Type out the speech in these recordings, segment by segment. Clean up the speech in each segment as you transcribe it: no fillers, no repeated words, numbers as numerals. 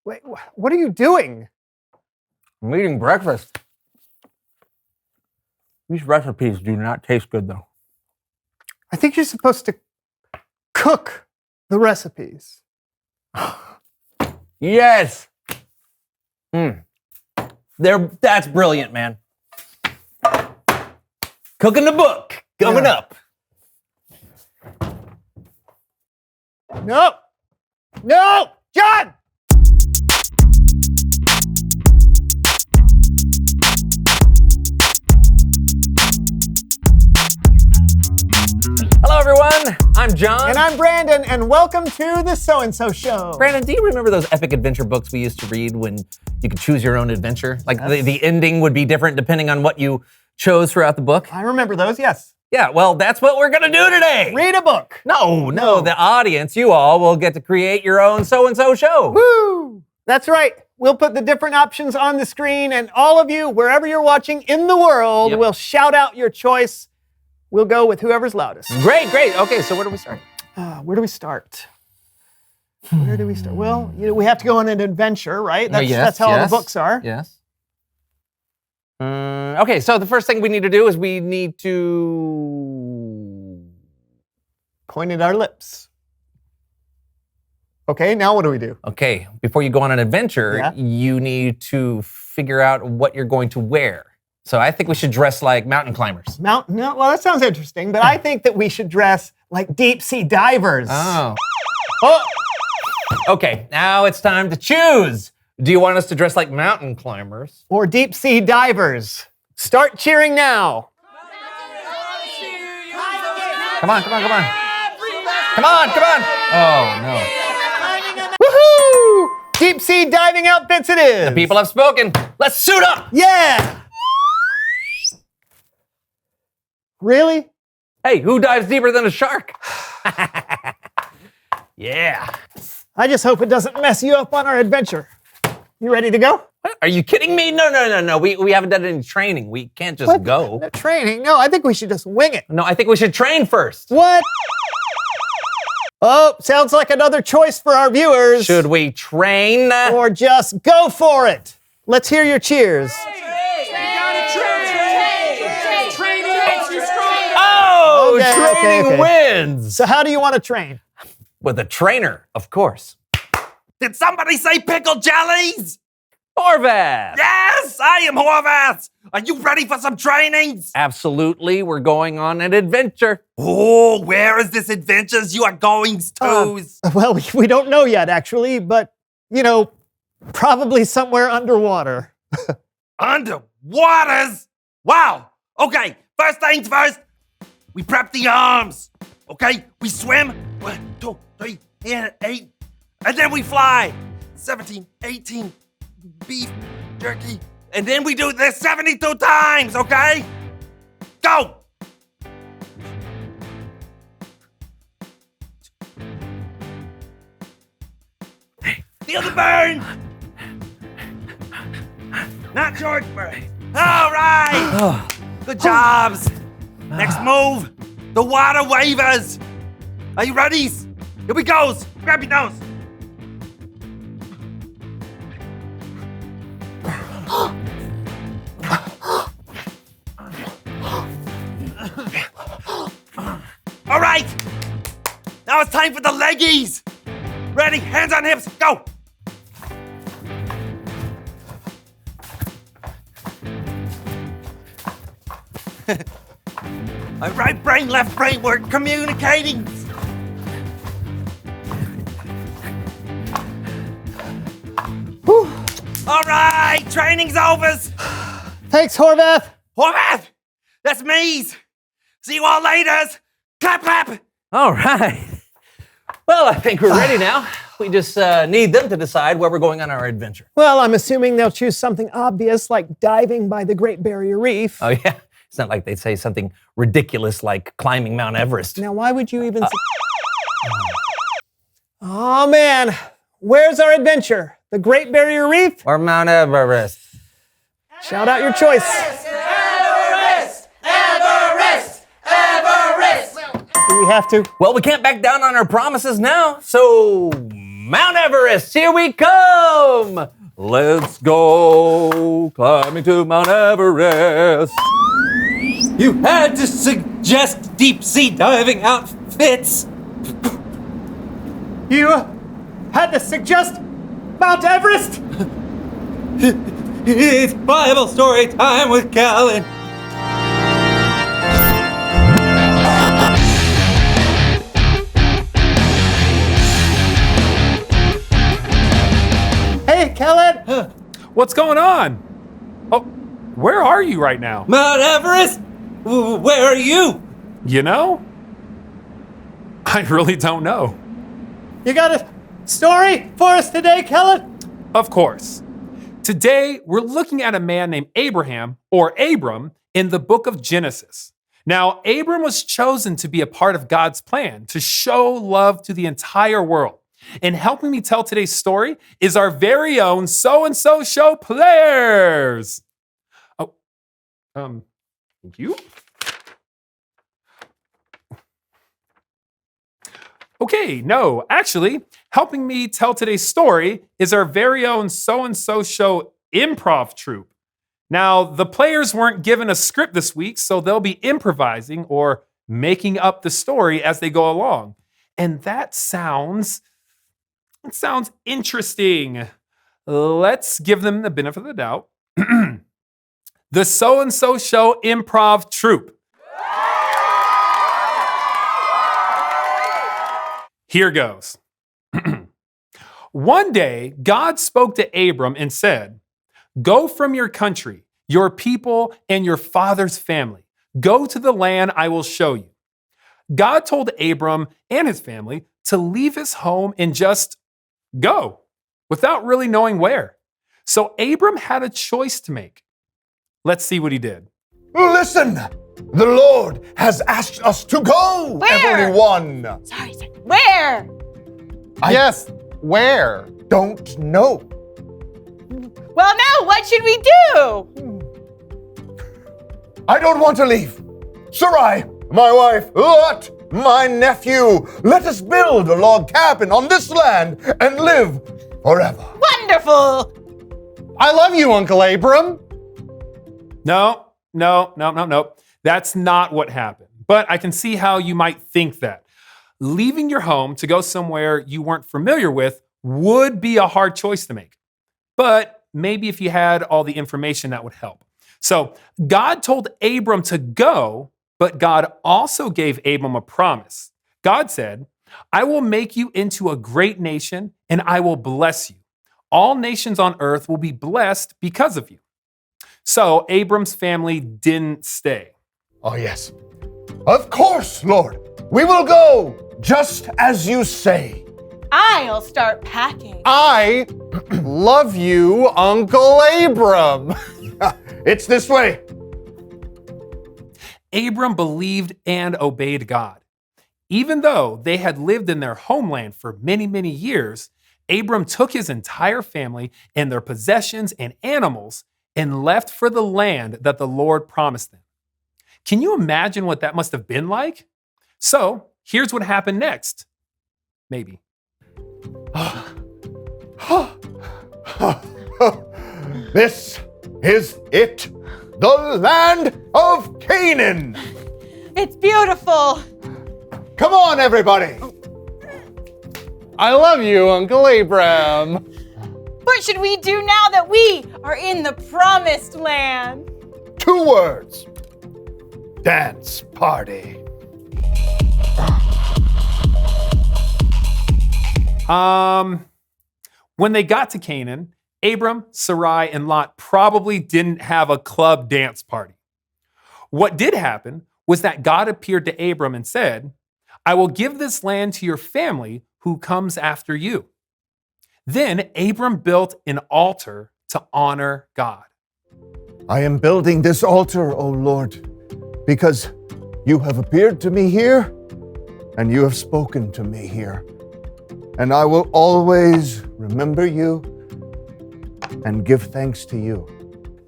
Wait, what are you doing? I'm eating breakfast. These recipes do not taste good, though. I think you're supposed to cook the recipes. Yes. That's brilliant, man. Cooking the book coming up. No, John! Hello, everyone. I'm John. And I'm Brandon, and welcome to the So-and-So Show. Brandon, do you remember those epic adventure books we used to read when you could choose your own adventure? Like the ending would be different depending on what you chose throughout the book? I remember those, yes. Yeah, well, that's what we're going to do today. Read a book. No, the audience, you all will get to create your own So-and-So Show. Woo! That's right. We'll put the different options on the screen, and all of you, wherever you're watching in the world, will shout out your choice. We'll go with whoever's loudest. Great. Okay, so where do we start? Where do we start? Well, we have to go on an adventure, right? That's how all the books are. Yes. Okay, so the first thing we need to do is we need to point at our lips. Okay, now what do we do? Okay, before you go on an adventure, you need to figure out what you're going to wear. So I think we should dress like mountain climbers. Well, that sounds interesting, but I think that we should dress like deep sea divers. Oh. Okay, now it's time to choose. Do you want us to dress like mountain climbers? Or deep sea divers? Start cheering now. Come on. Oh, no. Woohoo! Deep sea diving outfits it is. The people have spoken. Let's suit up. Yeah. Really? Hey, who dives deeper than a shark? Yeah. I just hope it doesn't mess you up on our adventure. You ready to go? What? Are you kidding me? No. We haven't done any training. We can't just go. No training? No, I think we should just wing it. No, I think we should train first. What? Oh, sounds like another choice for our viewers. Should we train? Or just go for it? Let's hear your cheers. Training wins. So how do you want to train? With a trainer, of course. Did somebody say pickled jellies? Horvath! Yes, I am Horvath. Are you ready for some trainings? Absolutely, we're going on an adventure. Oh, where is this adventures you are going to? Well, we don't know yet, actually, but, probably somewhere underwater. Underwaters? Wow. Okay, first things first. We prep the arms, okay? We swim, 1, 2, 3, 8, and then we fly. 17, 18, beef, jerky, and then we do this 72 times, okay? Go! Feel the burn! Not short burn. All right! Good jobs. Next move, the water waivers. Are you ready? Here we go. Grab your nose. All right. Now it's time for the leggies. Ready? Hands on hips. Go. My right brain, left brain, we're communicating. Whew. All right, training's over. Thanks, Horvath. Horvath, that's me. See you all later. Clap, clap. All right. Well, I think we're ready now. We just need them to decide where we're going on our adventure. Well, I'm assuming they'll choose something obvious like diving by the Great Barrier Reef. Oh, yeah. It's not like they'd say something ridiculous like climbing Mount Everest. Now, why would you even say... Oh, man. Where's our adventure? The Great Barrier Reef? Or Mount Everest? Shout out your choice. Everest! Everest! Everest! we have to. Well, we can't back down on our promises now, so Mount Everest, here we come! Let's go climbing to Mount Everest. You had to suggest deep sea diving outfits. You had to suggest Mount Everest? It's Bible story time with Callan. Hey, Kellen. What's going on? Oh, where are you right now? Mount Everest? Where are you? You know? I really don't know. You got a story for us today, Kellen? Of course. Today, we're looking at a man named Abraham, or Abram, in the book of Genesis. Now, Abram was chosen to be a part of God's plan to show love to the entire world. And helping me tell today's story is our very own So-and-So Show players. Oh, thank you. Okay, no, actually, helping me tell today's story is our very own So-and-So Show improv troupe. Now, the players weren't given a script this week, so they'll be improvising or making up the story as they go along. And that sounds interesting. Let's give them the benefit of the doubt. The So-and-So Show improv troupe. Here goes. One day, God spoke to Abram and said, "Go from your country, your people, and your father's family. Go to the land I will show you." God told Abram and his family to leave his home and just go, without really knowing where. So Abram had a choice to make. Let's see what he did. Listen, the Lord has asked us to go, Where? everyone. Sorry. Where? Yes, where? Don't know. Well, no, what should we do? I don't want to leave. Sarai, my wife, Lot, my nephew, let us build a log cabin on this land and live forever. Wonderful. I love you, Uncle Abram. No. That's not what happened. But I can see how you might think that. Leaving your home to go somewhere you weren't familiar with would be a hard choice to make. But maybe if you had all the information, that would help. So God told Abram to go, but God also gave Abram a promise. God said, "I will make you into a great nation and I will bless you. All nations on earth will be blessed because of you." So Abram's family didn't stay. Oh, yes. Of course, Lord. We will go, just as you say. I'll start packing. I love you, Uncle Abram. It's this way. Abram believed and obeyed God. Even though they had lived in their homeland for many, many years, Abram took his entire family and their possessions and animals and left for the land that the Lord promised them. Can you imagine what that must have been like? So here's what happened next. Maybe. This is it, the land of Canaan. It's beautiful. Come on, everybody. I love you, Uncle Abram. What should we do now that we are in the promised land? 2 words. Dance party. When they got to Canaan, Abram, Sarai, and Lot probably didn't have a club dance party. What did happen was that God appeared to Abram and said, "I will give this land to your family who comes after you." Then Abram built an altar to honor God. I am building this altar, O Lord, because you have appeared to me here and you have spoken to me here. And I will always remember you and give thanks to you.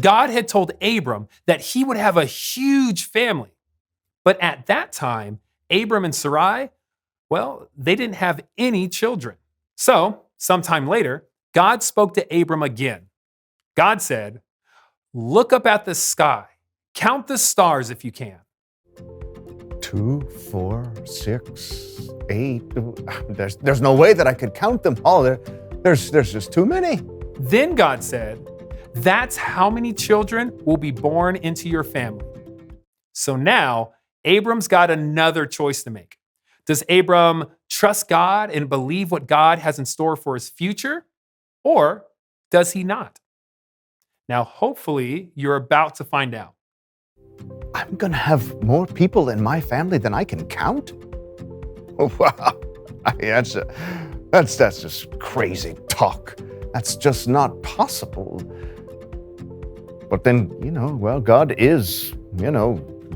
God had told Abram that he would have a huge family. But at that time, Abram and Sarai, well, they didn't have any children. So, sometime later, God spoke to Abram again. God said, "Look up at the sky. Count the stars if you can." 2, 4, 6, 8. There's no way that I could count them all. There's just too many. Then God said, "That's how many children will be born into your family." So now, Abram's got another choice to make. Does Abram trust God and believe what God has in store for his future? Or does he not? Now, hopefully, you're about to find out. I'm going to have more people in my family than I can count? Oh, wow. That's just crazy talk. That's just not possible. But then, God is,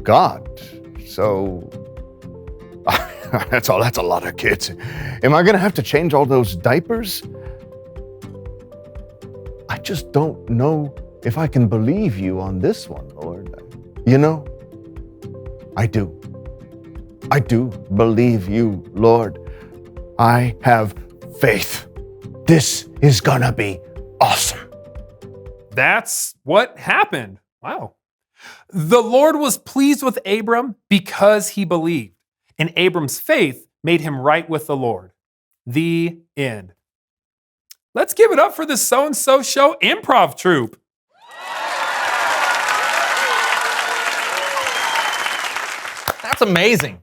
God. So that's a lot of kids. Am I going to have to change all those diapers? I just don't know if I can believe you on this one, Lord. I do. I do believe you, Lord. I have faith. This is gonna be awesome. That's what happened. Wow. The Lord was pleased with Abram because he believed, and Abram's faith made him right with the Lord. The end. Let's give it up for the So-and-So Show improv troupe. That's amazing.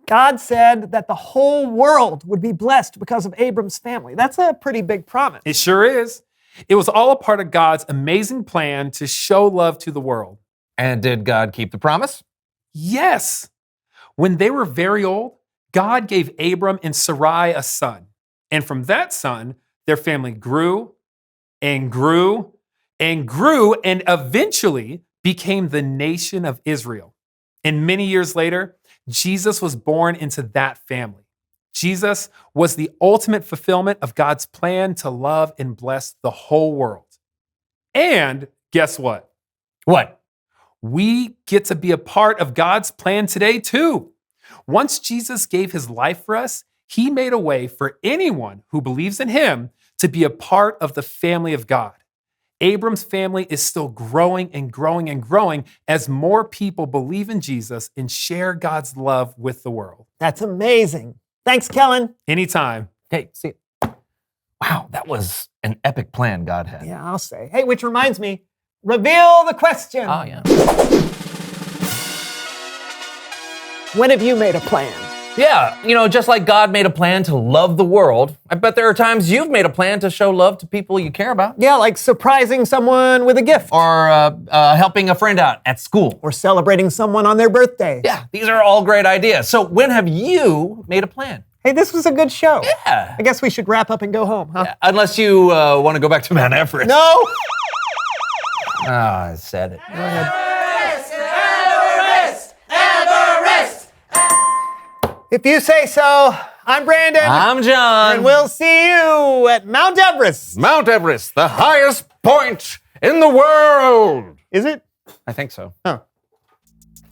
God said that the whole world would be blessed because of Abram's family. That's a pretty big promise. It sure is. It was all a part of God's amazing plan to show love to the world. And did God keep the promise? Yes. When they were very old, God gave Abram and Sarai a son. And from that son, their family grew and grew and grew and eventually became the nation of Israel. And many years later, Jesus was born into that family. Jesus was the ultimate fulfillment of God's plan to love and bless the whole world. And guess what? What? We get to be a part of God's plan today, too. Once Jesus gave his life for us, he made a way for anyone who believes in him to be a part of the family of God. Abram's family is still growing and growing and growing as more people believe in Jesus and share God's love with the world. That's amazing. Thanks, Kellen. Anytime. Hey, see, wow, that was an epic plan God had. Yeah, I'll say. Hey, which reminds me, reveal the question. Oh, yeah. When have you made a plan? Yeah, just like God made a plan to love the world, I bet there are times you've made a plan to show love to people you care about. Yeah, like surprising someone with a gift. Or helping a friend out at school. Or celebrating someone on their birthday. Yeah, these are all great ideas. So when have you made a plan? Hey, this was a good show. Yeah. I guess we should wrap up and go home, huh? Yeah, unless you want to go back to Mount Everest. No! Oh, I said it. Go ahead. If you say so, I'm Brandon. I'm John. And we'll see you at Mount Everest. Mount Everest, the highest point in the world. Is it? I think so. Oh.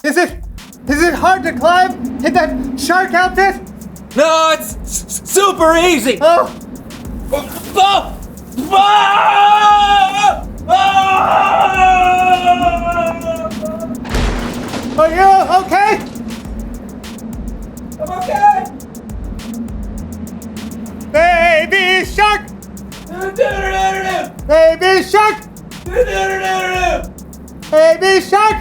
Is it hard to climb? Hit that shark out there? No, it's super easy. Oh. Are you okay? I'm okay. Baby shark! Baby shark! Baby shark!